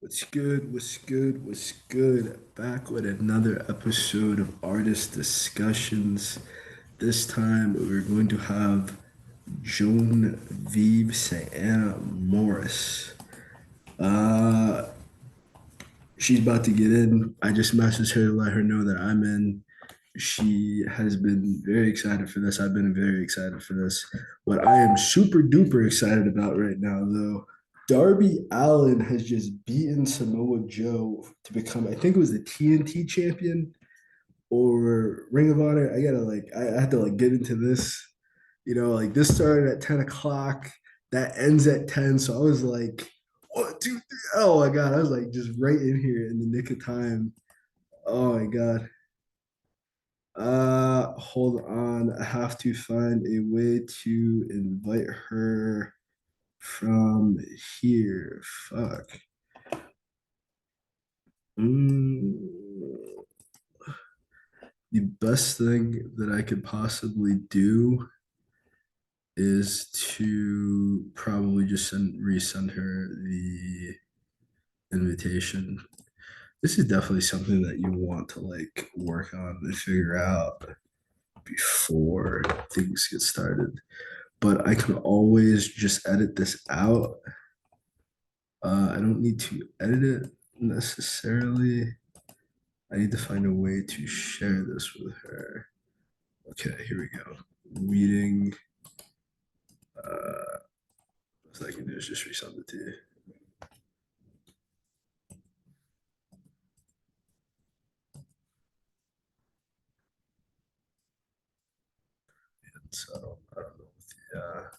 What's good? What's good? What's good? Back with another episode of Artist Discussions. This time we're going to have Jonvieve Siana Morris. Uh, she's about to get in. I just messaged her to let her know that I'm in. She has been very excited for this. I've been very excited for this. What I am super duper excited about right now, though, Darby Allin has just beaten Samoa Joe to become, I think it was the TNT champion or Ring of Honor. I had to like get into this. Like this started at 10 o'clock, that ends at 10. So I was like, 1, 2, 3. Oh my God. I was like just right in here in the nick of time. Oh my God. Hold on. I have to find a way to invite her from here. Fuck. Mm, the best thing that I could possibly do is to probably just resend her the invitation. This is definitely something that you want to like work on and figure out before things get started. But I can always just edit this out. I don't need to edit it necessarily. I need to find a way to share this with her. Okay, here we go. Reading. What I can do is just resend it to you. So I don't know what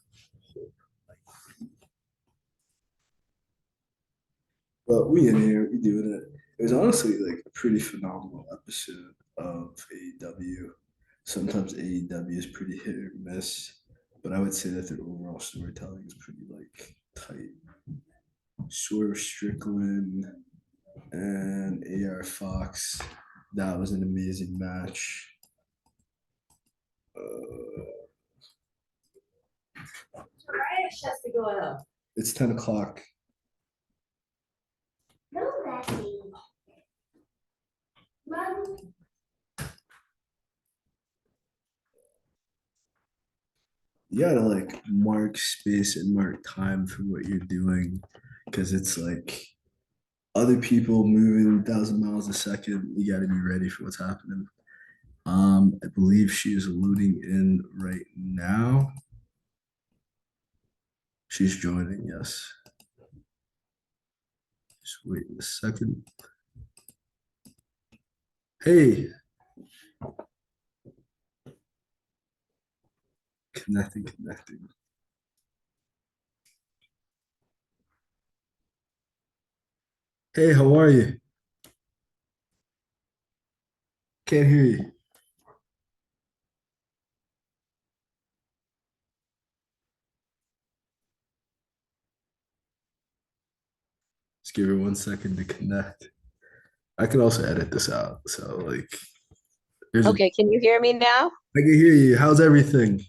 but we in here, we doing it. It was honestly like a pretty phenomenal episode of AEW. Sometimes AEW is pretty hit or miss, but I would say that their overall storytelling is pretty like tight. Swerve Strickland and AR Fox. That was an amazing match. It's 10 o'clock. You gotta like mark space and mark time for what you're doing because it's like other people moving 1,000 miles a second. You gotta be ready for what's happening. I believe she is loading in right now. She's joining, yes. Just wait a second. Hey, connecting. Hey, how are you? Can't hear you. Just give her 1 second to connect. I can also edit this out. So like there's a Okay, can you hear me now? I can hear you. How's everything?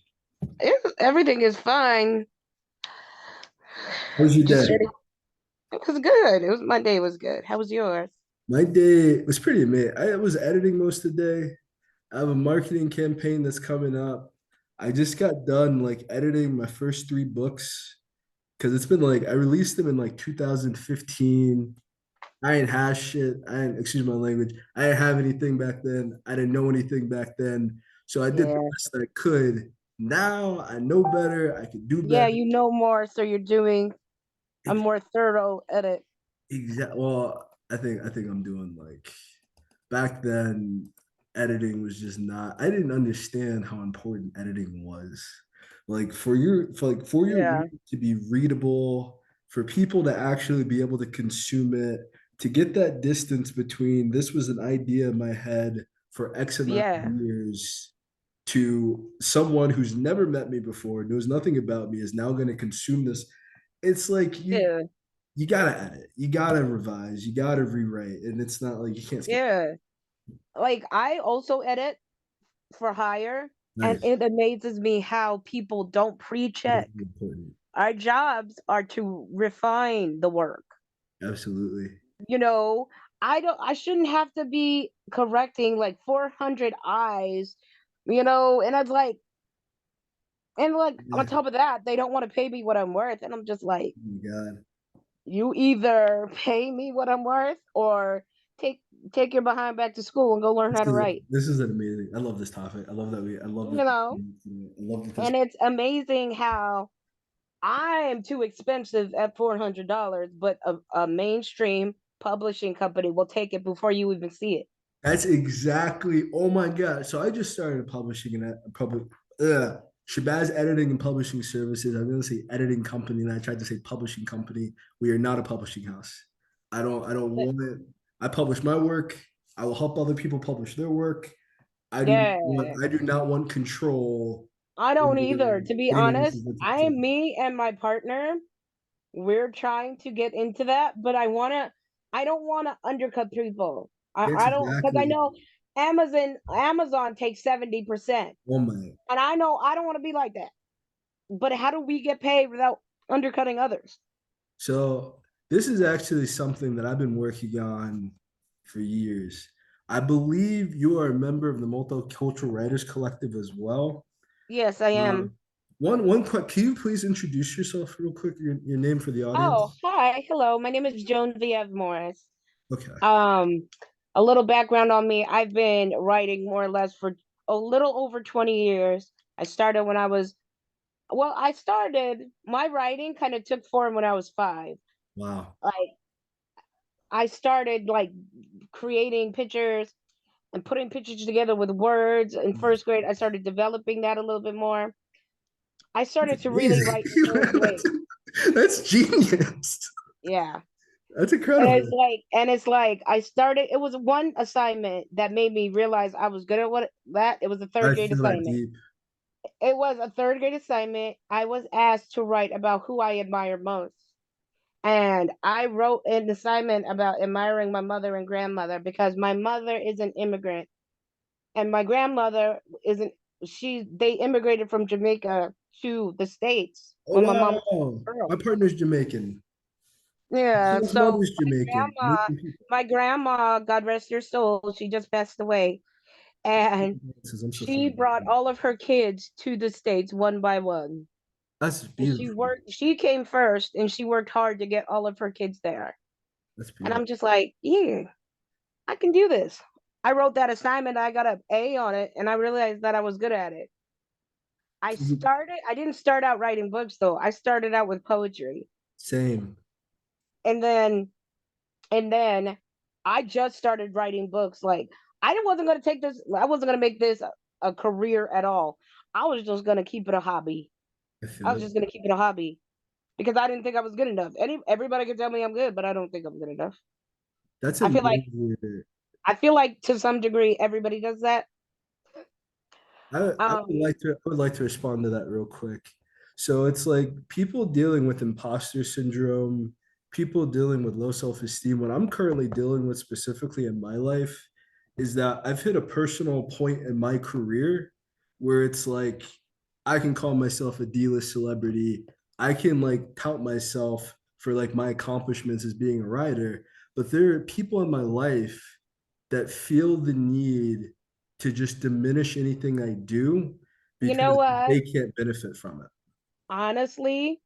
Everything is fine. How's your Just day? ready. It was good. It was my day was good. How was yours? My day was pretty amazing. I was editing most of the day. I have a marketing campaign that's coming up. I just got done like editing my first 3 books because it's been like I released them in like 2015. I ain't had shit. I ain't, excuse my language. I didn't have anything back then. I didn't know anything back then. So I did the Yeah. best I could. Now I know better. I can do Yeah, better. you know more, so you're doing a more thorough edit. Exactly. Well, I think I'm doing like back then. Editing was just not. I didn't understand how important editing was. Like for your Yeah. work to be readable, for people to actually be able to consume it, to get that distance between this was an idea in my head for X amount of Yeah. years to someone who's never met me before, knows nothing about me, is now going to consume this. It's like Yeah. you gotta edit, you gotta revise, you gotta rewrite, and it's not like you can't skip. Yeah. Like I also edit for hire, and Nice. it amazes me how people don't That is pre-check. important. Our jobs are to refine the work. Absolutely. You know, I shouldn't have to be correcting like 400 eyes, and it's like, and like on Yeah. top of that, they don't want to pay me what I'm worth. And I'm just like, Oh my God. you either pay me what I'm worth or take take your behind back to school and go learn how to write. This is an amazing. I love this topic. I love that I love You that. know, I love that this. and it's amazing how I am too expensive at $400, but a mainstream publishing company will take it before you even see it. That's exactly. Oh my God. So I just started publishing in a public. Shabazz Editing and Publishing Services. I'm going to say editing company, and I tried to say publishing company. We are not a publishing house. I don't But want it. I publish my work. I will help other people publish their work. yeah, I do not want control I don't either. over To be anyone honest, else's I work. me and my partner, we're trying to get into that, but I don't wanna undercut people. That's I don't, because I exactly. know Amazon takes 70%. Oh my. And I know I don't want to be like that. But how do we get paid without undercutting others? So this is actually something that I've been working on for years. I believe you are a member of the Multicultural Writers Collective as well. Yes, I Uh, am. one quick, can you please introduce yourself real quick? Your name for the Oh, audience? hi. Hello. My name is Jonvieve Morris. Okay. Um, a little background on me. I've been writing more or less for a little over 20 years. I started when I was, well, I started my writing kind of took form when I was 5. Wow. Like I started like creating pictures and putting pictures together with words in first grade. I started developing that a little bit more. I That's started to really amazing. write in third grade. That's genius. Yeah. That's And incredible. it's like I started, it was one assignment that made me realize I was good at it was a I third grade feel that assignment. deep. It was a third grade assignment. I was asked to write about who I admire most. And I wrote an assignment about admiring my mother and grandmother because my mother is an immigrant and my grandmother isn't they immigrated from Jamaica to the States Oh when my mom was wow. a girl. My partner's Jamaican. Yeah, His so mother's Jamaican. my grandma, God rest her soul, she just passed away, and I'm so she sorry. brought all of her kids to the States one by one. That's And she beautiful. worked, she came first, and she worked hard to get all of her kids there. That's And beautiful. I'm just like, yeah, I can do this. I wrote that assignment, I got an A on it, and I realized that I was good at it. I didn't start out writing books though. I started out with poetry. Same. And then and then I just started writing books. Like I wasn't gonna take this. I wasn't gonna make this a career at all. I was just gonna keep it a hobby. I I feel was it. just gonna keep it a hobby because I didn't think I was good enough. Everybody can tell me I'm good, but I don't think I'm good enough. That's I feel like amazing. I feel like to some degree everybody does that. Um, I would like to respond to that real quick. So it's like people dealing with imposter syndrome, people dealing with low self-esteem. What I'm currently dealing with specifically in my life is that I've hit a personal point in my career where it's like I can call myself a D-list celebrity. I can like tout myself for like my accomplishments as being a writer, but there are people in my life that feel the need to just diminish anything I do you know because what? they can't benefit from it. Honestly,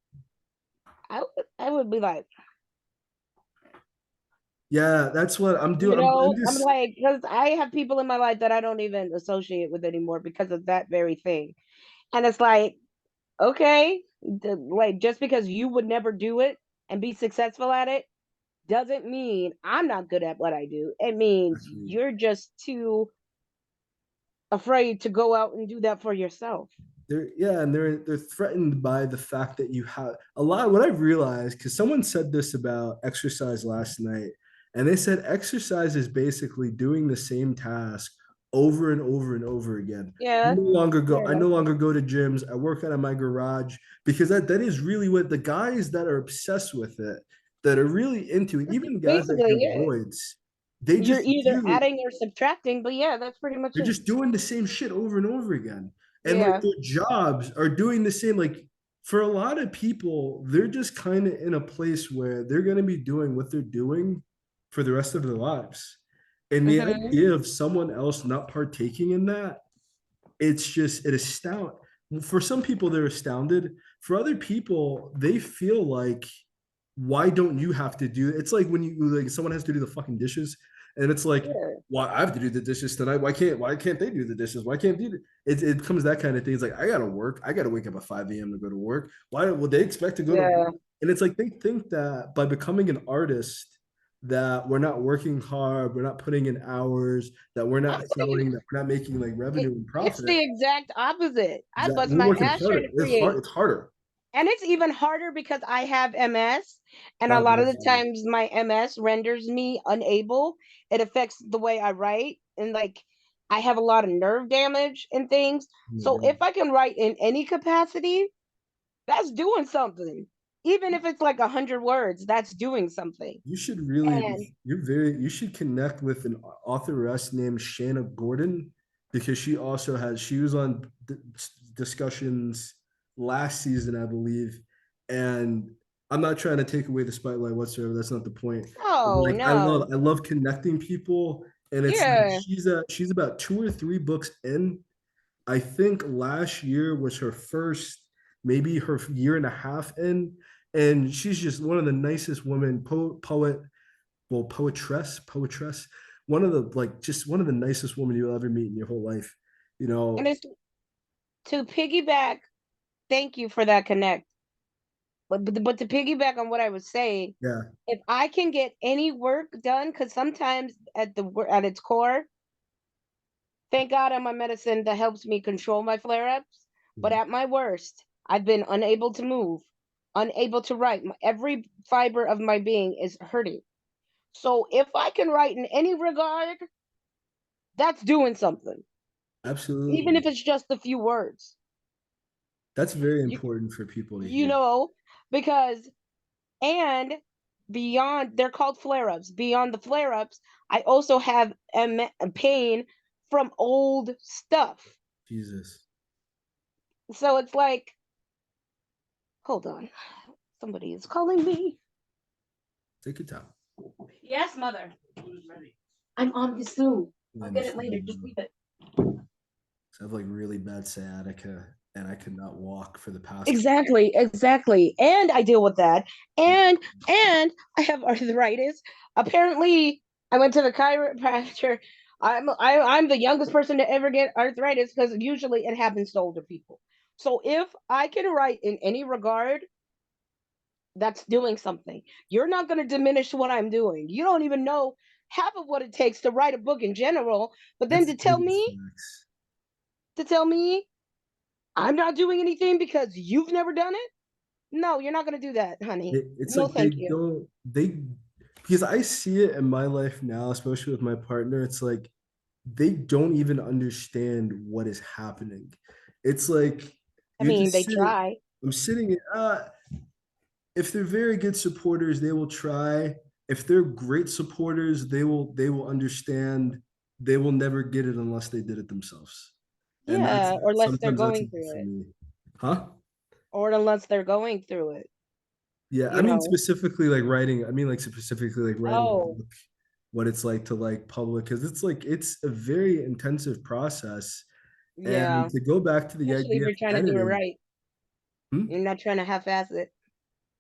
I would be like, Yeah, that's what I'm doing. I'm I'm just like, because I have people in my life that I don't even associate with anymore because of that very thing. And it's like, okay, like just because you would never do it and be successful at it doesn't mean I'm not good at what I do. It means actually you're just too afraid to go out and do that for yourself. they're yeah, and they're threatened by the fact that you have a lot. What I've realized, because someone said this about exercise last night, and they said exercise is basically doing the same task over and over and over again. Yeah, I yeah. no longer go to gyms. I work out of my garage because that is really what the guys that are obsessed with it, that are really into it, even guys that Basically, have yeah. roids, they You're just either do adding or subtracting, but yeah, that's pretty much they're it. just doing the same shit over and over again. And like Yeah. their jobs are doing the same. Like for a lot of people, they're just kind of in a place where they're going to be doing what they're doing for the rest of their lives. And the Hmm. idea of someone else not partaking in that, it's just, it astound. For some people, they're astounded. For other people, they feel like, why don't you have to do it? It's like when you like someone has to do the fucking dishes, and it's like, Yeah. why I have to do the dishes tonight? Why can't they do the dishes? Why can't they do it comes that kind of thing. It's like I gotta work. I gotta wake up at 5 a.m. to go to work. Why would they expect to go to Yeah. work? And it's like they think that by becoming an artist that we're not working hard, we're not putting in hours, that we're I'm not telling you, selling, that we're not making like revenue and it's profit. the exact opposite. I That bust we're my working ass trying harder. to It's hard. create. It's harder. And it's even harder because I have MS. And a God lot of bless the you. times my MS renders me unable. It affects the way I write. And like I have a lot of nerve damage and things. Oh my So God. if I can write in any capacity, that's doing something. Even if it's like 100 words, that's doing something. You should really, And you should connect with an authoress named Shanna Gordon because she was on discussions last season, I believe. And I'm not trying to take away the spotlight whatsoever. That's not the point. But oh like, no. I love connecting people. And it's like, Yeah. she's about 2 or 3 books in. I think last year was her first, maybe her year and a half in, and she's just one of the nicest women, poetress, one of the like just one of the nicest women you'll ever meet in your whole life. You And know, it's to piggyback, thank you for that connect. But to piggyback on what I was saying, yeah, if I can get any work done, because sometimes at its core, thank God I'm on medicine that helps me control my flare ups. But yeah, at my worst, I've been unable to move, unable to write. Every fiber of my being is hurting. So if I can write in any regard, that's doing something, even absolutely. if it's just a few words. That's very You, important for people to you hear. know, because and beyond, they're called flare ups. Beyond the flare ups, I also have a pain from old stuff. Jesus, So it's like, hold on, somebody is calling me. take your time. Yes, mother. I'm on this soon. I I'll get it later. understand. Just leave it. I have like really bad sciatica, and I could not walk for the past. Exactly, exactly. And I deal with that. And I have arthritis. Apparently, I went to the chiropractor. I'm the youngest person to ever get arthritis because usually it happens to older people. So if I can write in any regard, that's doing something. You're not going to diminish what I'm doing. You don't even know half of what it takes to write a book in general, but then That's biggest facts. to tell me I'm not doing anything because you've never done it? No, you're not going to do that, honey. It's No, like they thank you. don't they because I see it in my life now, especially with my partner. It's like they don't even understand what is happening. It's like I you're mean, just they sitting. try. I'm sitting. If they're very good supporters, they will try. If they're great supporters, they will understand. They will never get it unless they did it themselves. And that's Yeah, or unless they're sometimes that's going enough through for it, me. Huh? or unless they're going through it, Yeah, I you mean know. specifically like writing. I mean like specifically like writing a Oh, book, what it's like to like public, because it's like it's a very intensive process. And yeah. to go back to the Especially if idea of you're trying to do it editing, right. hmm? You're not trying to half-ass it.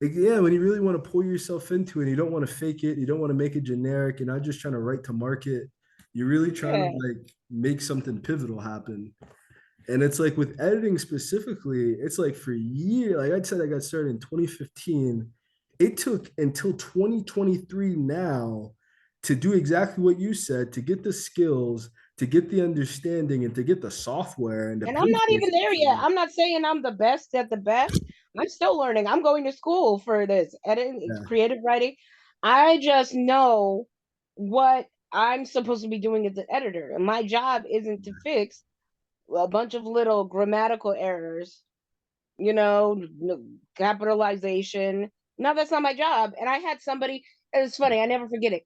Like, yeah, when you really want to pull yourself into it, you don't want to fake it, you don't want to make it generic, you're not just trying to write to market. You're really trying to Yeah. like make something pivotal happen. And it's like with editing specifically, it's like for years, like I said, I got started in 2015. It took until 2023 now to do exactly what you said, to get the skills, to get the understanding, and to get the software and to And I'm pay not for even there yet. it. I'm not saying I'm the best at the best. I'm still learning. I'm going to school for this editing, Yeah, creative writing. I just know what I'm supposed to be doing as an editor. And my job isn't to fix a bunch of little grammatical errors, capitalization. No, that's not my job. And I had somebody, it was funny, I never forget it.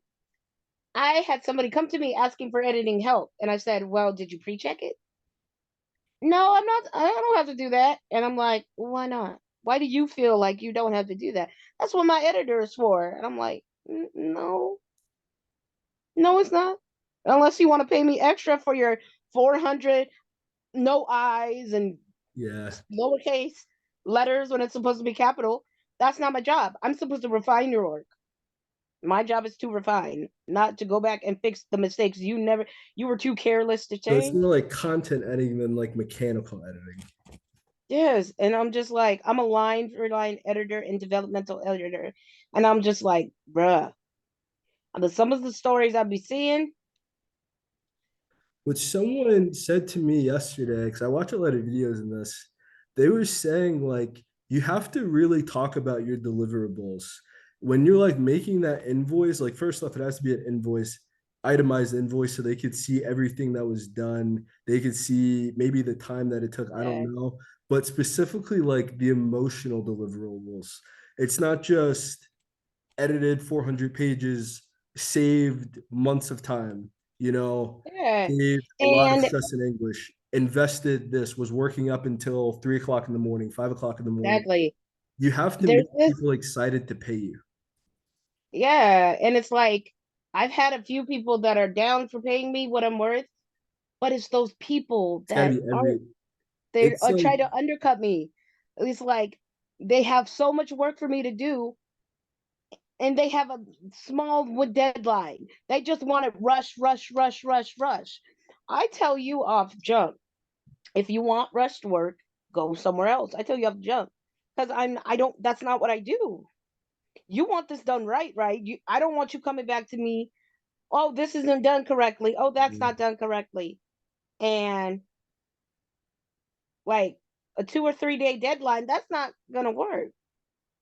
I had somebody come to me asking for editing help. And I said, well, did you pre check it? No, I'm not. I don't have to do that. And I'm like, why not? Why do you feel like you don't have to do that? That's what my editor is for. And I'm like, no, no, it's not. Unless you want to pay me extra for your 400 no eyes and Yeah. lowercase letters when it's supposed to be capital. That's not my job. I'm supposed to refine your work. My job is to refine, not to go back and fix the mistakes you were too careless to So it's change. more like content editing than like mechanical editing. Yes, and I'm just like, I'm a line for line editor and developmental editor, and I'm just like, bruh. Some of the stories I'll be seeing, Which someone said to me yesterday, because I watch a lot of videos in this, they were saying like you have to really talk about your deliverables. When you're like making that invoice, like first off, it has to be an invoice, itemized invoice, so they could see everything that was done. They could see maybe the time that it took. I don't yeah, know. But specifically like the emotional deliverables. It's not just edited 400 pages, saved months of time, you know, yeah, saved a lot of and stress in English, invested this, was working up until 3 o'clock in the morning, 5 o'clock in the morning. exactly. You have to There's make this, people excited to pay you. yeah, and it's like I've had a few people that are down for paying me what I'm worth, but it's those people It's got to that be aren't. every, They it's like, try to undercut me. It's like they have so much work for me to do, and they have a small deadline. They just want to rush, rush, rush, rush, rush. I tell you off jump. If you want rushed work, go somewhere else. I tell you off jump because I don't. That's not what I do. You want this done right, right? I don't want you coming back to me. Oh, this isn't done correctly. Oh, that's not done correctly. And like a 2 or 3 day deadline, that's not gonna work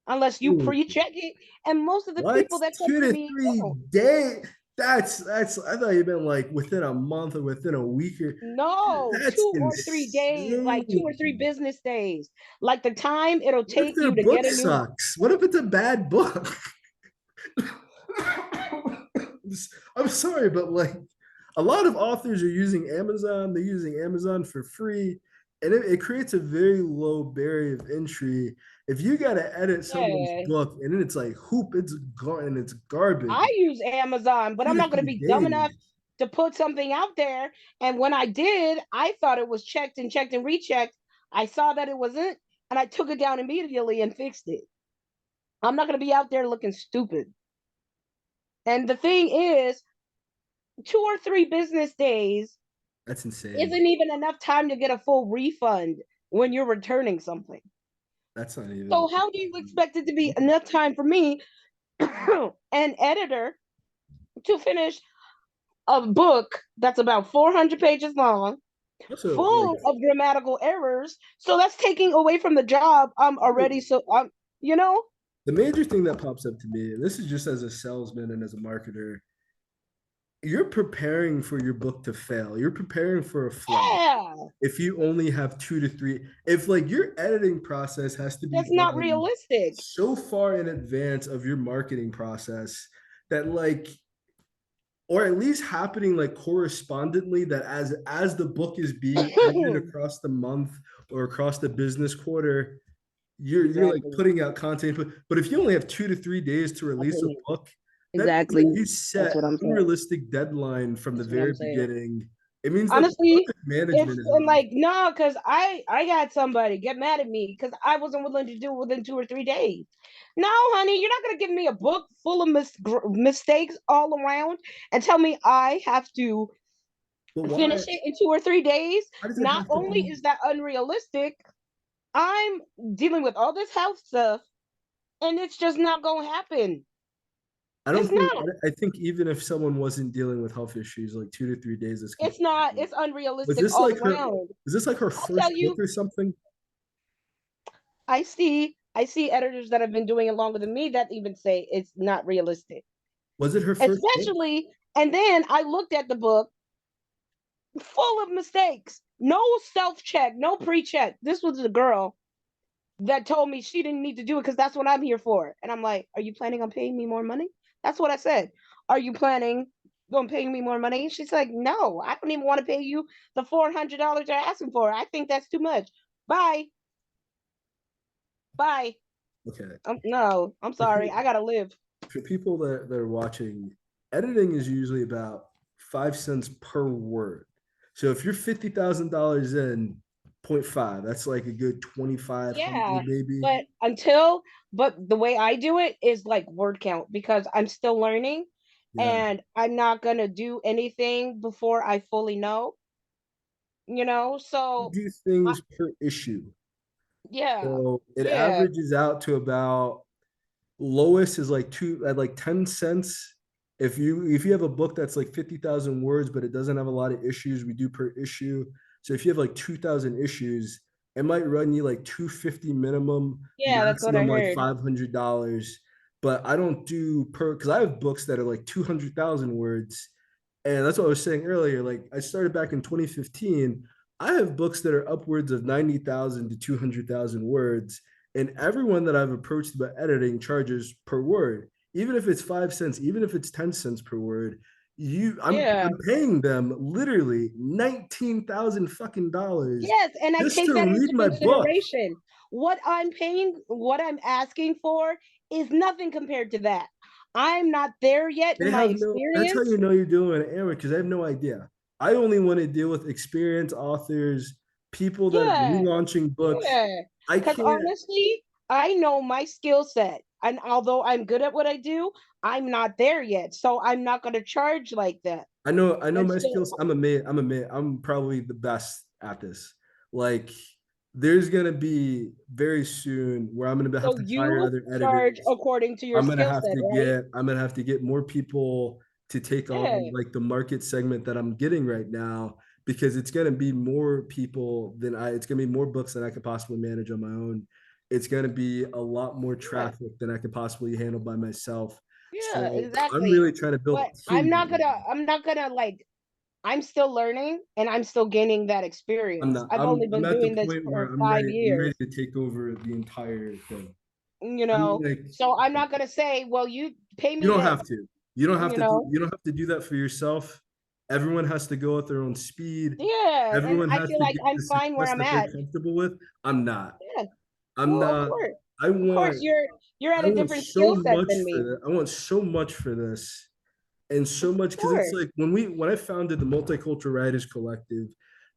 unless you ooh, pre-check it. And most of the what? people that come two to to me three don't. days. That's, I thought you meant like within a month or within a week. Or, No, that's 2 or 3 days, like two or three insane. business days. Like the time it'll What if take their you to book get a new. sucks? What if it's a bad book? I'm sorry, but like a lot of authors are using Amazon. They're using Amazon for free, and it creates a very low barrier of entry. If you got to edit someone's Yeah, book and then it's like hoop, it's gone and it's garbage. I use Amazon, but Two I'm to not going to three be dumb enough days. to put something out there. And when I did, I thought it was checked and rechecked. I saw that it wasn't, and I took it down immediately and fixed it. I'm not going to be out there looking stupid. And the thing is, 2 or 3 business days That's insane. isn't even enough time to get a full refund when you're returning something. That's not even. So, how do you expect it to be enough time for me, an editor, to finish a book that's about 400 pages long, Also, like full of grammatical errors? So, that's taking away from the job I'm already so, you know? the major thing that pops up to me, and this is just as a salesman and as a marketer, you're preparing for your book to fail. You're preparing for a flop. Yeah, If you only have 2 to 3, if like your editing process has to be that's not done realistic. so far in advance of your marketing process that like, or at least happening like correspondently, that as the book is being edited across the month or across the business quarter, you're like Exactly. putting out content. But if you only have 2 to 3 days to release a Okay. book, that means Exactly. that you That's set what I'm saying. unrealistic deadline from the That's what I'm very saying. beginning. It means that Honestly, project management it's is and off. like no, because I got somebody get mad at me because I wasn't willing to do it within 2 or 3 days. No, honey, you're not gonna give me a book full of mistakes all around and tell me I have to But why? finish it in 2 or 3 days. How does it Not have to only be? is that unrealistic, I'm dealing with all this health stuff, and it's just not gonna happen. I It's don't think. not. I think even if someone wasn't dealing with health issues, like 2 to 3 days is It's completely not. fine. It's Was unrealistic this all like her? around. Was this like her I'll tell first book you. or something? I see editors that have been doing it longer than me that even say it's not realistic. Was it her first book? Especially, and then I looked at the book full of mistakes. No self-check, no pre-check. This was a girl that told me she didn't need to do it because that's what I'm here for. And I'm like, are you planning on paying me more money? That's what I said. Are you planning on paying me more money? And she's like, no, I don't even want to pay you the $400 you're asking for. I think that's too much. Bye. Bye. Okay. No, I'm For, sorry. pe- I gotta live. for people that are watching, editing is usually about 5 cents per word. So if you're $50,000 in, point 0.5, that's like a good 2,500 Yeah, maybe. but the way I do it is like word count because I'm still learning Yeah. and I'm not gonna do anything before I fully know, You So do I, things per issue. yeah, So it yeah, averages out to about, lowest is like two at like 10 cents. If you have a book that's like 50,000 words, but it doesn't have a lot of issues, we do per issue. So if you have like 2,000 issues, it might run you like 250 minimum, yeah, that's what I maximum like heard. $500. But I don't do per, because I have books that are like 200,000 words. And that's what I was saying earlier. Like I started back in 2015. I have books that are upwards of 90,000 to 200,000 words. And everyone that I've approached about editing charges per word, even if it's 5 cents, even if it's 10 cents per word. Yeah. I'm paying them literally 19,000 fucking dollars Yes, and I just take to that read into my book. consideration. What I'm paying, what I'm asking for is nothing compared to that. I'm not there yet in They my have no, that's how you experience. know you're doing an error, because I have no idea. I only want to deal with experienced authors, people that are Yeah, relaunching books. yeah. I Because can't, honestly, I know my skill set. And although I'm good at what I do, I'm not there yet. So I'm not going to charge like that. I know And my so, skills. I'm probably the best at this. Like, there's gonna be very soon where I'm gonna have so to hire you other charge editors. according to your skill set, right? I'm gonna have to get more people to take on Yeah, like the market segment that I'm getting right now, because it's gonna be more people than it's gonna be more books than I could possibly manage on my own. It's gonna be a lot more yeah. traffic than I could possibly handle by myself. Yeah, So I'm exactly. really trying to build But a team right now. I'm not gonna like, I'm still learning and I'm still gaining that I'm experience. not. I've only I'm been at the doing this point where for 5 years, I'm ready to take over the entire thing. you I'm know. like, So I'm not gonna say, well, you pay you me don't this, have to. you know. You don't have to do that for yourself. Everyone has to go at their own speed. Yeah, and Everyone I has feel to like get I'm the fine where success I'm that they're at. comfortable with. I'm not. Yeah. I'm Well, of not. course. I Of course, want you're at I a want different so skill set much than for me. that. I want so much for this, and Of so much, because it's course. like when I founded the Multicultural Writers Collective,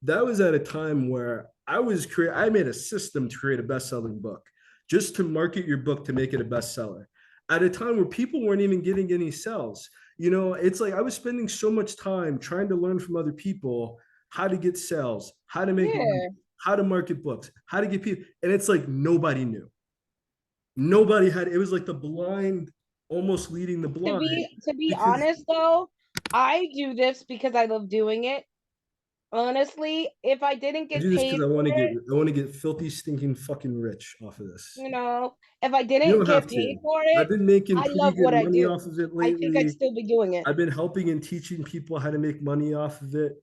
that was at a time where I made a system to create a best-selling book, just to market your book to make it a bestseller, at a time where people weren't even getting any sales. It's like I was spending so much time trying to learn from other people how to get sales, how to make money, Yeah. how to market books, how to get people, and it's like nobody knew. Nobody had, it was like the blind almost leading the blind, To be because honest though, I do this because I love doing it. Honestly, if I didn't I get do this because paid for it, I want to get filthy stinking fucking rich off of this. if I You didn't don't have get paid to. for I've it, been making I pretty love good what I money do. off of it I think I'd lately. still be doing it. I've been helping and teaching people how to make money off of it.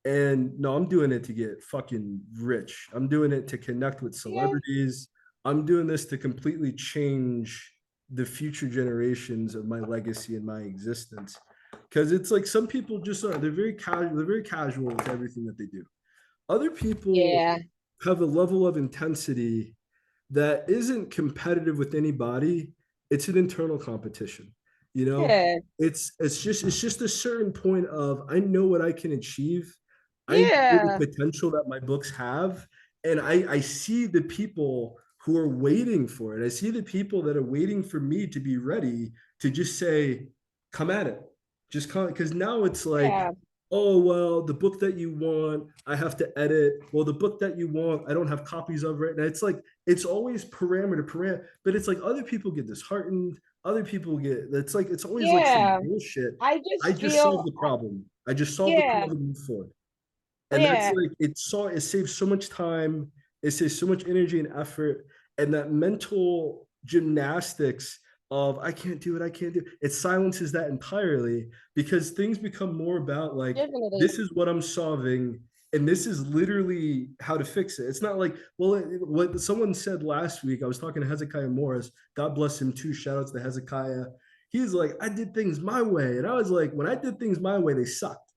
And no, I'm doing it to get fucking rich. I'm doing it to connect with Yeah, celebrities. I'm doing this to completely change the future generations of my legacy and my existence. Because it's like some people just are, they're very casual with everything that they do. Other people yeah, have a level of intensity that isn't competitive with anybody. It's an internal competition. You know, yeah, it's just a certain point of, I know what I can achieve. I know the yeah, potential that my books have, and I see the people who are waiting for it. I see the people that are waiting for me to be ready to just say, "Come at it." Just come, because now it's like, yeah, oh, well, the book that you want, I have to edit. Well, the book that you want, I don't have copies of right now. It's like, it's always parameter, but it's like other people get disheartened. Other people get, it's always like some yeah. bullshit. I I just just solved feel, the problem. I just solved the yeah, problem before. And that's yeah, like, it saves so much time, it saves so much energy and effort, and that mental gymnastics of, I can't do it, I can't do it, it silences that entirely, because things become more about like, definitely. this is what I'm solving, and this is literally how to fix it. It's not like, well, what someone said last week, I was talking to Hezekiah Morris, God bless him too, shout outs to Hezekiah. He's like, I did things my way, and I was like, when I did things my way, they sucked.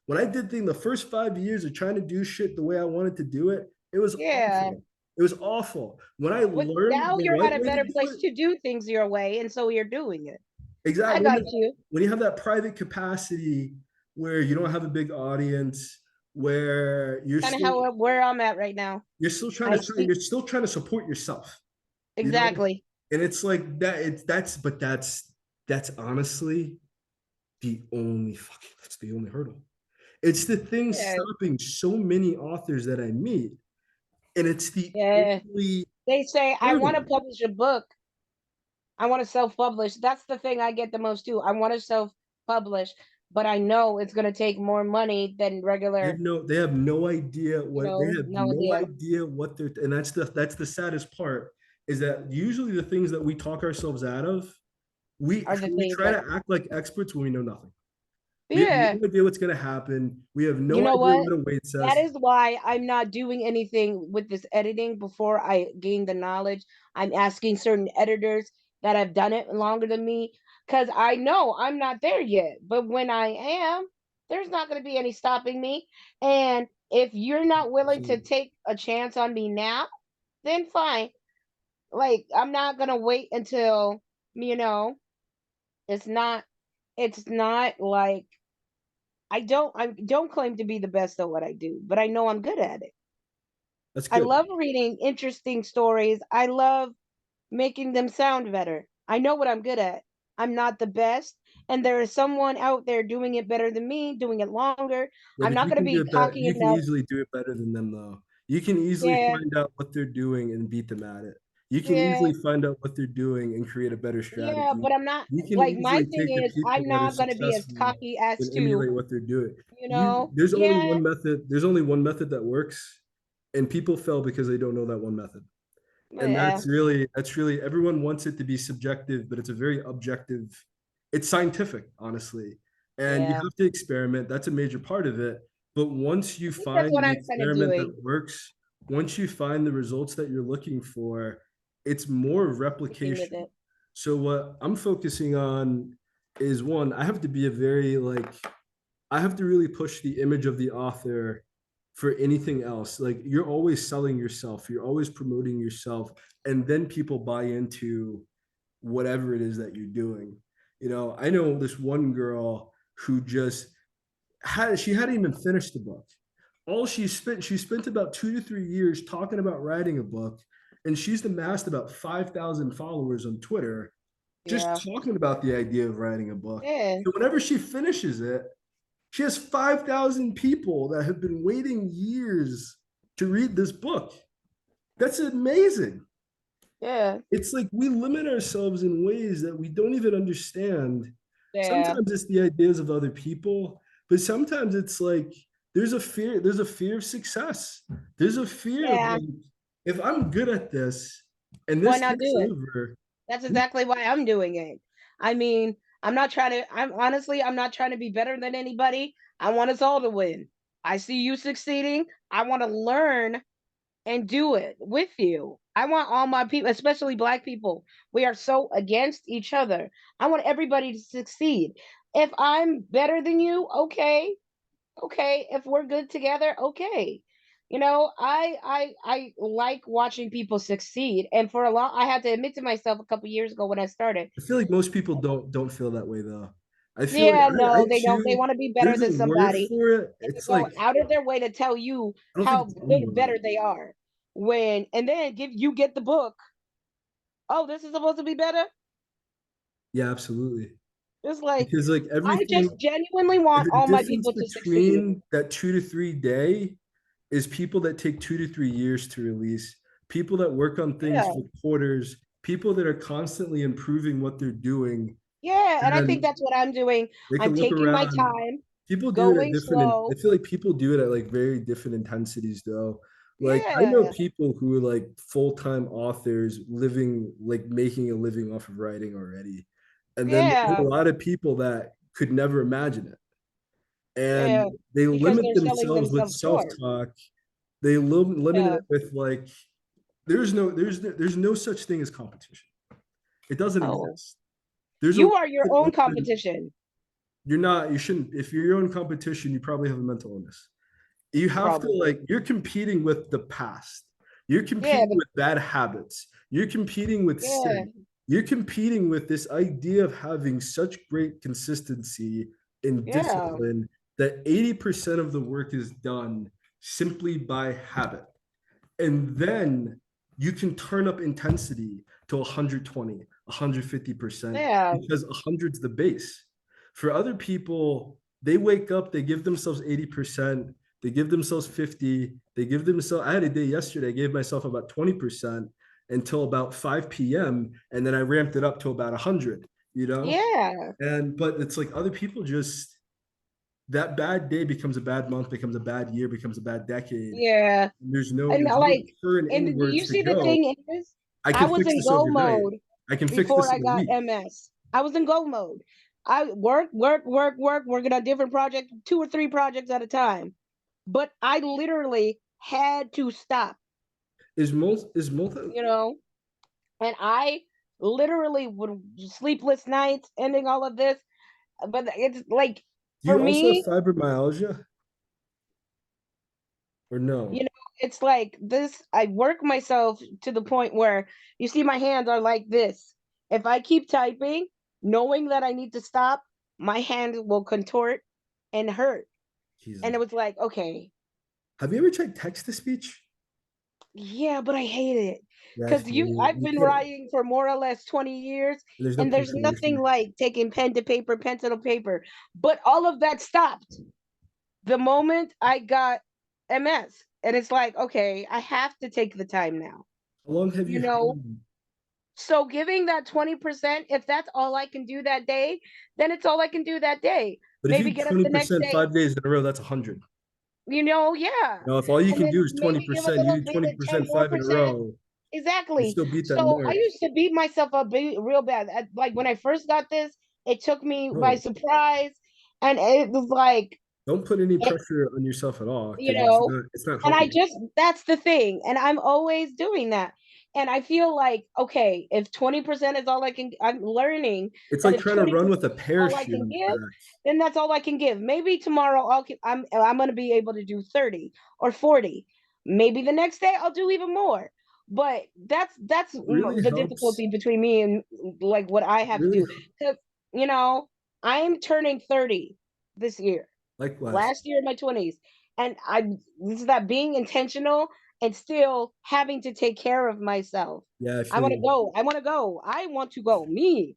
When I did things the first 5 years of trying to do shit the way I wanted to do it, it was Yeah. awful. It was awful. When I But learned now the you're right at a way to better do place it, to do things your way, and so you're doing it. I exactly got you. when you have that private capacity where you don't have a big audience, where Kind of how where I'm at right now. I see you're still trying to support yourself, you know? exactly. And it's like that, that's honestly that's the only hurdle. It's the thing Yeah, stopping so many authors that I meet, and it's the yeah. only They say I want to hurdle. publish a book. I want to self-publish. That's the thing I get the most too. I want to self-publish, but I know it's going to take more money than regular. They have no idea what they have No no idea idea what they're, and that's the saddest part, is that usually the things that we talk ourselves out of, are the we things try that. to act like experts when we know nothing. We have Yeah. no idea what's going to happen. We have You no know idea what? what awaits That us. is why I'm not doing anything with this editing before I gain the knowledge. I'm asking certain editors that have done it longer than me because I know I'm not there yet. But when I am, there's not going to be any stopping me. And if you're not willing to Absolutely. take a chance on me now, then fine. Like, I'm not going to wait until, you know, it's not, it's not like I don't claim to be the best at what I do, but I know I'm good at it. That's I good. love reading interesting stories. I love making them sound better. I know what I'm good at. I'm not the best, and there is someone out there doing it better than me, doing it longer. Yeah, I'm but not you going to can do be it better. cocky You can enough. easily do it better than them, though. You can easily Yeah, find out what they're doing and beat them at it. You can yeah, easily find out what they're doing and create a better yeah. strategy. But I'm not You can like my easily thing take the is people I'm that are not going to be as successful cocky as and to emulate what they're doing. There's only yeah, one method. There's only one method that works, and people fail because they don't know that one method. And yeah, that's really everyone wants it to be subjective, but it's a very objective, it's scientific, honestly, and you yeah. have to experiment. That's a major part of it. But once you I think that's what find the I'm kind of experiment that doing. works, once you find the results that you're looking for, it's more Sticking with replication. it. So what I'm focusing on is, one, I have to be a very like, I have to really push the image of the author for anything else. Like, you're always selling yourself, you're always promoting yourself, and then people buy into whatever it is that you're doing. I know this one girl who just she hadn't even finished the book. She spent about 2 to 3 years talking about writing a book, and she's amassed about 5,000 followers on Twitter Yeah, just talking about the idea of writing a book. yeah, So whenever she finishes it, she has 5,000 people that have been waiting years to read this book. That's amazing. yeah, It's like we limit ourselves in ways that we don't even understand. yeah, Sometimes it's the ideas of other people, but sometimes it's like there's a fear of success. There's a fear of yeah. like, if I'm good at this and Why this not takes do it? over, That's exactly why I'm doing it. I mean, I'm honestly, I'm not trying to be better than anybody. I want us all to win. I see you succeeding. I want to learn and do it with you. I want all my people, especially Black people. We are so against each other. I want everybody to succeed. If I'm better than you, okay, okay. If we're good together, okay. I like watching people succeed, and for a long, I had to admit to myself a couple years ago when I started. I feel like most people don't feel that way though. I feel like Yeah, I no, they don't. They too. want to be better There's a than word somebody, for it. and they It's go like, out of their way to tell you I don't think how it's good homework. better they are. And then give you get the book. Oh, this is supposed to be better. Yeah, absolutely. It's like Because like I just everything, genuinely want the all my difference people to succeed. between that 2 to 3 day is people that take 2 to 3 years to release, people that work on things Yeah, for quarters, people that are constantly improving what they're doing, yeah, and I think and that's what I'm doing. they I'm can look taking my around. time, People do it at going different. I slow. feel like people do it at like very different intensities, though. Like, I know Yeah, people who are like full-time authors living, like making a living off of writing already, and then there's a yeah, lot of people that could never imagine it, yeah, and they because limit they're selling themselves with themselves short. self-talk. They limit Yeah. it with like, there's no such thing as competition. It doesn't Oh, exist. There's a you are your own limited, competition, you're not, you shouldn't, if you're your own competition, you probably have a mental illness. You have to, probably. like, you're competing with the past. You're Yeah, competing but with bad habits. You're competing with yeah, sin. You're competing with this idea of having such great consistency and yeah, discipline that 80% of the work is done simply by habit. And then you can turn up intensity to 120, 150% yeah, because 100 is the base. For other people, they wake up, they give themselves 80%, they give themselves 50, they give themselves, I had a day yesterday, I gave myself about 20% until about 5 p.m. And then I ramped it up to about 100, you know? yeah, But it's like other people just, that bad day becomes a bad month, becomes a bad year, becomes a bad decade. yeah. And There's no like, turn and you inwards to see the go. thing is, I I can was fix in this go overnight. mode I can fix before this I in a got week. MS. I was in go mode. I working on different projects, 2 or 3 projects at a time. But I literally had to stop, Is multi you know, and I literally would sleepless nights, ending all of this. But it's like do for you also have me, fibromyalgia or you no? know, it's like this. I work myself to the point where you see my hands are like this. If I keep typing, knowing that I need to stop, my hand will contort and hurt. And Jesus. it was like, okay, Have you ever tried text to speech? yeah, but I hate it. Yeah, I Because feel you. I've You been can't, writing for more or less 20 years, there's no and there's nothing punctuation. like taking pen to paper, pencil to paper. But all of that stopped the moment I got MS. And it's like, okay, I have to take the time now, How long have you you know? had? So giving that 20%, if that's all I can do that day, then it's all I can do that day. But if you Maybe had get up the next 20% day, 5 days in a row, that's 100. yeah. Now, if all you And can then do is maybe give a 20%, you little do bit of 10 20% more five in a percent. row, you Exactly. still beat that So I mark. used to beat myself up real bad. Like when I first got this, it took me by No, surprise. And it was like, don't put any it, pressure on yourself at all you because know, it's not and I helping. just, that's the thing. And I'm always doing that. And I feel like, okay, if 20% is all I can, I'm learning It's that like if trying to run 20% with a is all I parachute can on give, your back. then that's all I can give. Maybe tomorrow I'm going to be able to do 30 or 40. Maybe the next day I'll do even more. But that's It really the helps. difficulty between me and like what I It have to really do. Cuz you know, I am turning 30 this year. likewise. Last year in my 20s. And I this is that being intentional and still having to take care of myself. Yeah, I I feel want to you. go. I want to go. I want to go. Me.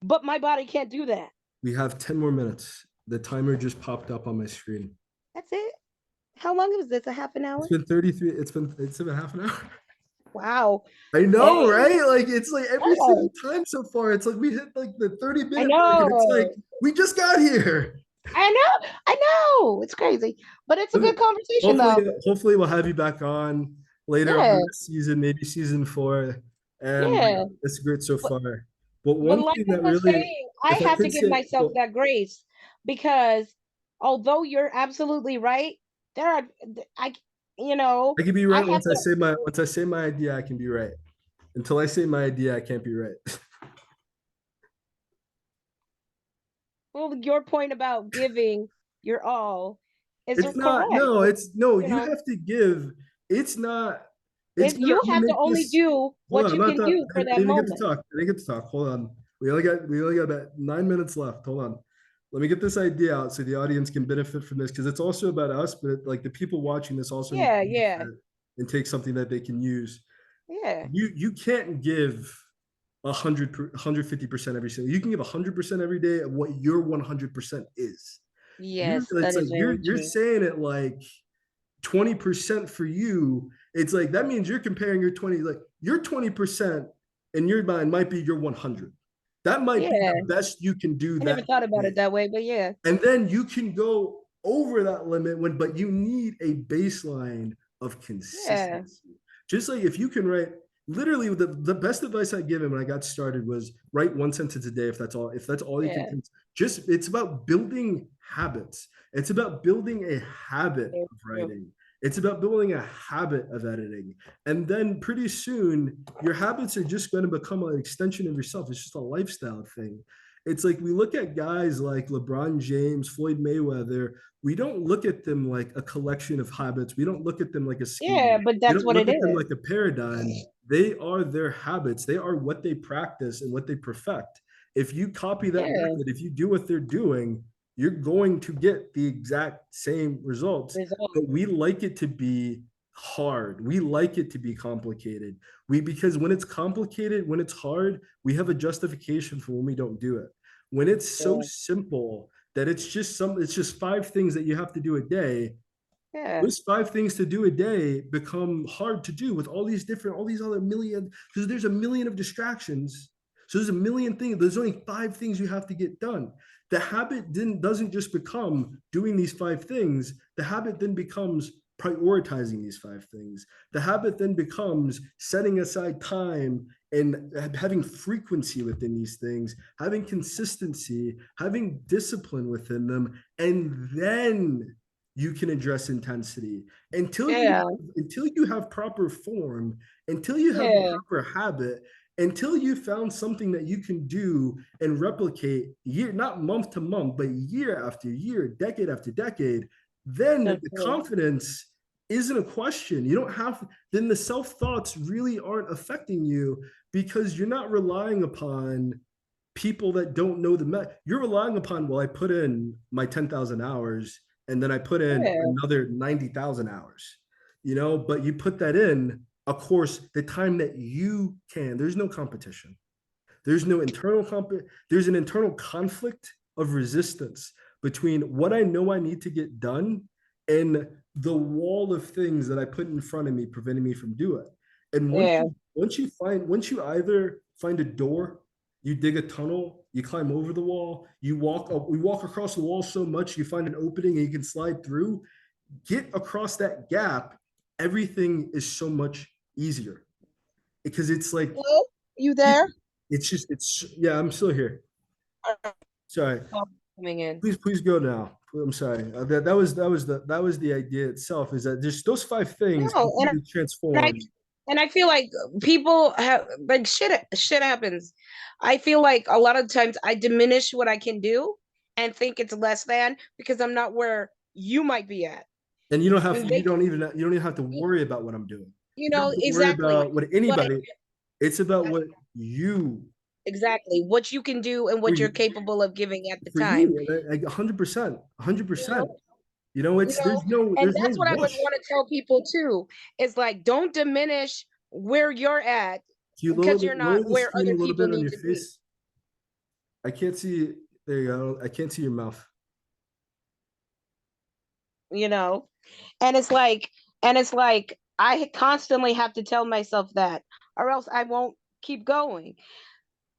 But my body can't do that. We have 10 more minutes. The timer just popped up on my screen. That's it. How long was this? A half an It's hour? been 33. It's been half an hour. Wow. I know, Dang. right? Like it's like every single Yeah, time so far, it's like we hit like the 30 I minute mark, and it's like know. we just got here. I know. I know. It's crazy. But it's a good conversation Hopefully, though. hopefully we'll have you back on later on Yeah. this season, maybe season 4. And Yeah. it's great so But far. But but one like thing I that was really, saying, I if I have to could give say, myself well, that grace because although you're absolutely right, there are I you know, I can be I right have to once I say my idea, I can be right. Until I say my idea, I can't be right. well your point about giving your all is It's not, correct. no, it's no, You you know, have to give. It's not, it's if gonna, you I'm gonna have to make only this. do Hold what on, I'm you not can done. do I for that didn't even get to moment. talk. I didn't get to talk. Hold on. We only got about 9 minutes left. Hold on. Let me get this idea out so the audience can benefit from this because it's also about us, but like the people watching this also need Yeah, to yeah, benefit and take something that they can use. yeah. You can't give 150% every single. You can give 100% every day of what your 100% is. Yes, that It's like is very you're true. saying it like 20% for you. It's like that means you're comparing your 20, like your 20% in your mind might be your 100. That might be the Yeah. best you can do I never that thought about day. it that way, but yeah. And then you can go over that limit when, but you need a baseline of Yeah. consistency. Just like if you can write, literally the best advice I give him when I got started was write one sentence a day. If that's all you Yeah. can, just, it's about building habits. It's about building a habit Very of true. writing. It's about building a habit of editing. And then pretty soon your habits are just going to become an extension of yourself. It's just a lifestyle thing. It's like we look at guys like LeBron James, Floyd Mayweather. We don't look at them like a collection of habits. We don't look at them like a Yeah, scheme. but We that's don't what it look at them is. like a paradigm. They are their habits. They are what they practice and what they perfect. If you copy that Yeah, method, if you do what they're doing, you're going to get the exact same results. result. But we like it to be hard. We like it to be complicated. Because when it's complicated, when it's hard, we have a justification for when we don't do it. When it's so Yeah, simple that it's just five things that you have to do a day, yeah, those five things to do a day become hard to do with all these other million, because there's a million of distractions. So there's a million things. There's only five things you have to get done. The habit then doesn't just become doing these five things. The habit then becomes prioritizing these five things. The habit then becomes setting aside time and having frequency within these things, having consistency, having discipline within them, and then you can address intensity. yeah, Until you have proper form, until you have a yeah, proper habit, until you found something that you can do and replicate year, not month to month, but year after year, decade after decade, then so the true. confidence isn't a question. You don't have, then the self thoughts really aren't affecting you because you're not relying upon people that don't know you're relying upon, well, I put in my 10,000 hours and then I put in Yeah, another 90,000 hours, but you put that in, of course, the time that you can. There's no competition. There's no there's an internal conflict of resistance between what I know I need to get done and the wall of things that I put in front of me preventing me from doing it. And yeah, once you either find a door, you dig a tunnel, you climb over the wall, we walk across the wall so much you find an opening and you can slide through, get across that gap, everything is so much easier because it's like hello, you there? it's yeah, I'm still here. Sorry. Oh, coming in. Please go now. I'm sorry. That was the idea itself, is that just those five things No, completely and I transform. and I feel like people have like shit happens. I feel like a lot of times I diminish what I can do and think it's less than because I'm not where you might be at. And And they, you don't even have to worry about what I'm doing. You don't have to worry exactly about what what anybody, it's about what you exactly what you can do and for what you're you capable of giving at the for time. you, like 100%, You 100%. know, It's and there's no that's what I would rush. want to tell people too. Is like don't diminish where you're at Can you because you're lower not the where screen other a little people bit on need your to be. face? I can't see. There you go. I can't see your mouth. You know, and it's like I constantly have to tell myself that, or else I won't keep going.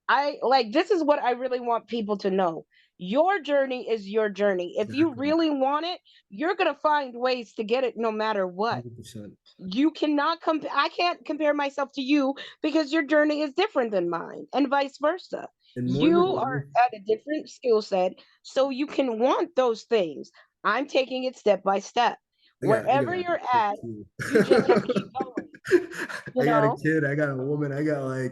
I like this is what I really want people to know. Your journey is your journey. If you Exactly. really want it, you're going to find ways to get it no matter what. 100%. You cannot compare, I can't compare myself to you because your journey is different than mine and vice versa. And more You than are anything, at a different skill set, so you can want those things. I'm taking it step by step. I Wherever got a you're kid at, too. you just have to keep going, you I got a know? kid. I got a woman. I got a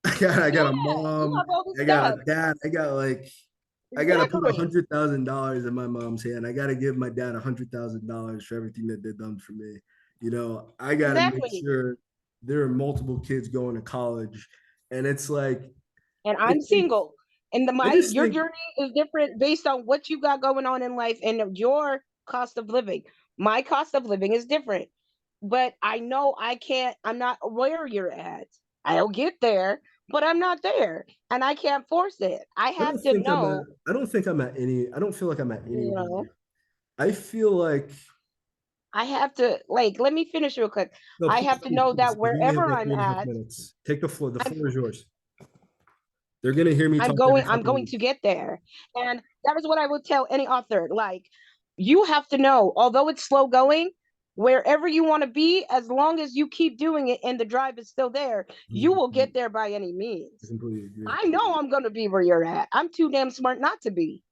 Yeah, you mom. have all the I got a stuff. dad. I got to put Exactly. $100,000 in my mom's hand. I got to give my dad $100,000 for everything that they've done for me. I got to make Exactly. sure there are multiple kids going to college, and it's like And I I'm think single. And I just your think journey is different based on what you got going on in life and your cost of living. My cost of living is different. But I know I'm not where you're at. I'll get there, but I'm not there. And I can't force it. I have to know, I don't think I'm at any. I don't feel like I'm at you know, anywhere. I feel like I have to like let me finish real quick. no, I have to know please, that because we only have wherever like I'm 3.5 at, minutes. Take the floor. The I'm floor is yours. They're gonna hear me talk every I'm couple going to minutes. get there. And that is what I would tell any author. Like, you have to know, although it's slow going, wherever you want to be, as long as you keep doing it and the drive is still there, you will 100%. get there by any I means. completely agree. I know I'm going to be where you're at. I'm too damn smart not to be,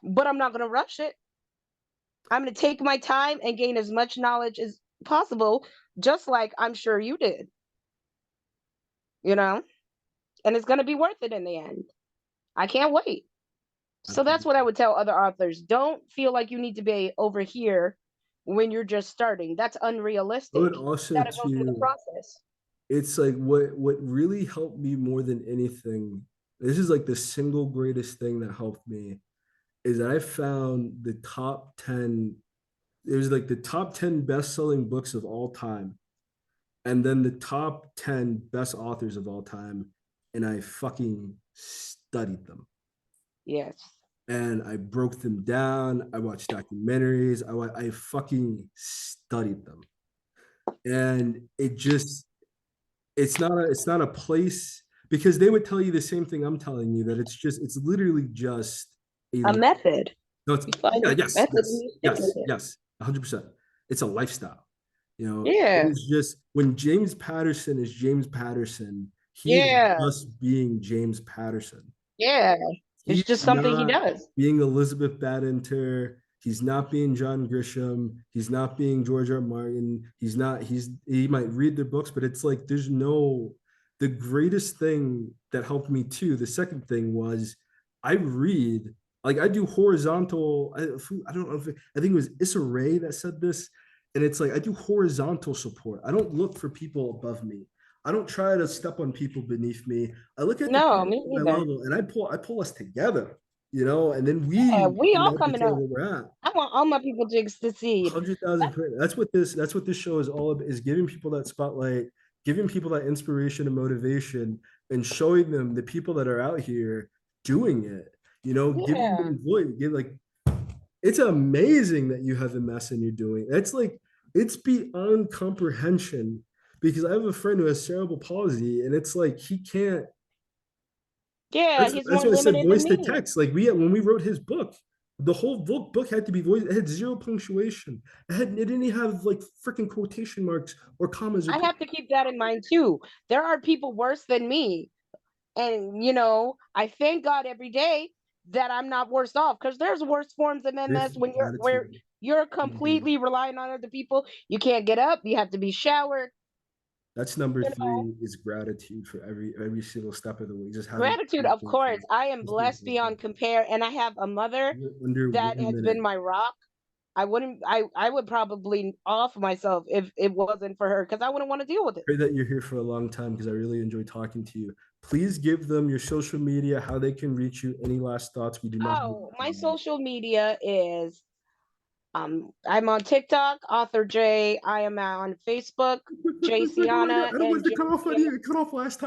but I'm not going to rush it. I'm going to take my time and gain as much knowledge as possible, just like I'm sure you did, you know? And it's going to be worth it in the end. I can't wait. So that's what I would tell other authors. Don't feel like you need to be over here when you're just starting. That's I would unrealistic. You also got to go through the to process. it's like what really helped me more than anything. This is like the single greatest thing that helped me is that I found the top 10. It was like the top 10 best-selling books of all time, and then the top 10 best authors of all time, and I fucking studied them. Yes. And I broke them down. I watched documentaries. I fucking studied them. And it's not a place because they would tell you the same thing I'm telling you that it's literally just a A method. no, it's You find yeah, a yes, method and yes, you stick with yes, it. yes, 100%. It's a lifestyle. It Yeah. is just when James Patterson is James Patterson, he is Yeah. just being James Patterson. Yeah. It's He's just something he not does. being Elizabeth Badinter. He's not being John Grisham. He's not being George R. R. Martin. He might read their books, but it's like there's no the greatest thing that helped me too. The second thing was I read like I do horizontal. I don't know if I think it was Issa Rae that said this, and it's like I do horizontal support. I don't look for people above me. I don't try to step on people beneath me. I look at the No, people me at my neither. level and I pull us together, and then Yeah, we we can all now coming declare up. where we're at. I want all my people to succeed. 100,000. That's what this show is all about, is giving people that spotlight, giving people that inspiration and motivation, and showing them the people that are out here doing it. Giving Yeah. them voice. It's amazing that you have the mess and you're doing. It's like it's beyond comprehension because I have a friend who has cerebral palsy, and it's like he can't. Yeah, That's he's that's more why I said limited than voice to me. text. Like when we wrote his book, the whole book had to be voice. It had zero punctuation. It didn't even have like freaking quotation marks or commas or. I have to keep that in mind too. There are people worse than me. And I thank God every day that I'm not worse off because there's worse forms of MS when Gratitude. you're Mhm. completely relying on other people. You can't get up, you have to be showered. That's number You know, three is gratitude for every single step of the way. Just having gratitude, of gratitude for course. I am just being blessed grateful. beyond compare, and I have a mother You're under that one has been minute. my rock. I would probably off myself if it wasn't for her because I wouldn't want to deal with it. Pray that you're here for a long time because I really enjoy talking to you. Please give them your social media, how they can reach you. Any last thoughts? We do not have Oh, my time. social media is I'm on TikTok, Author J. I am on Facebook, J I Siana don't want and it to cut off on Jonvieve. you. It cut off last time.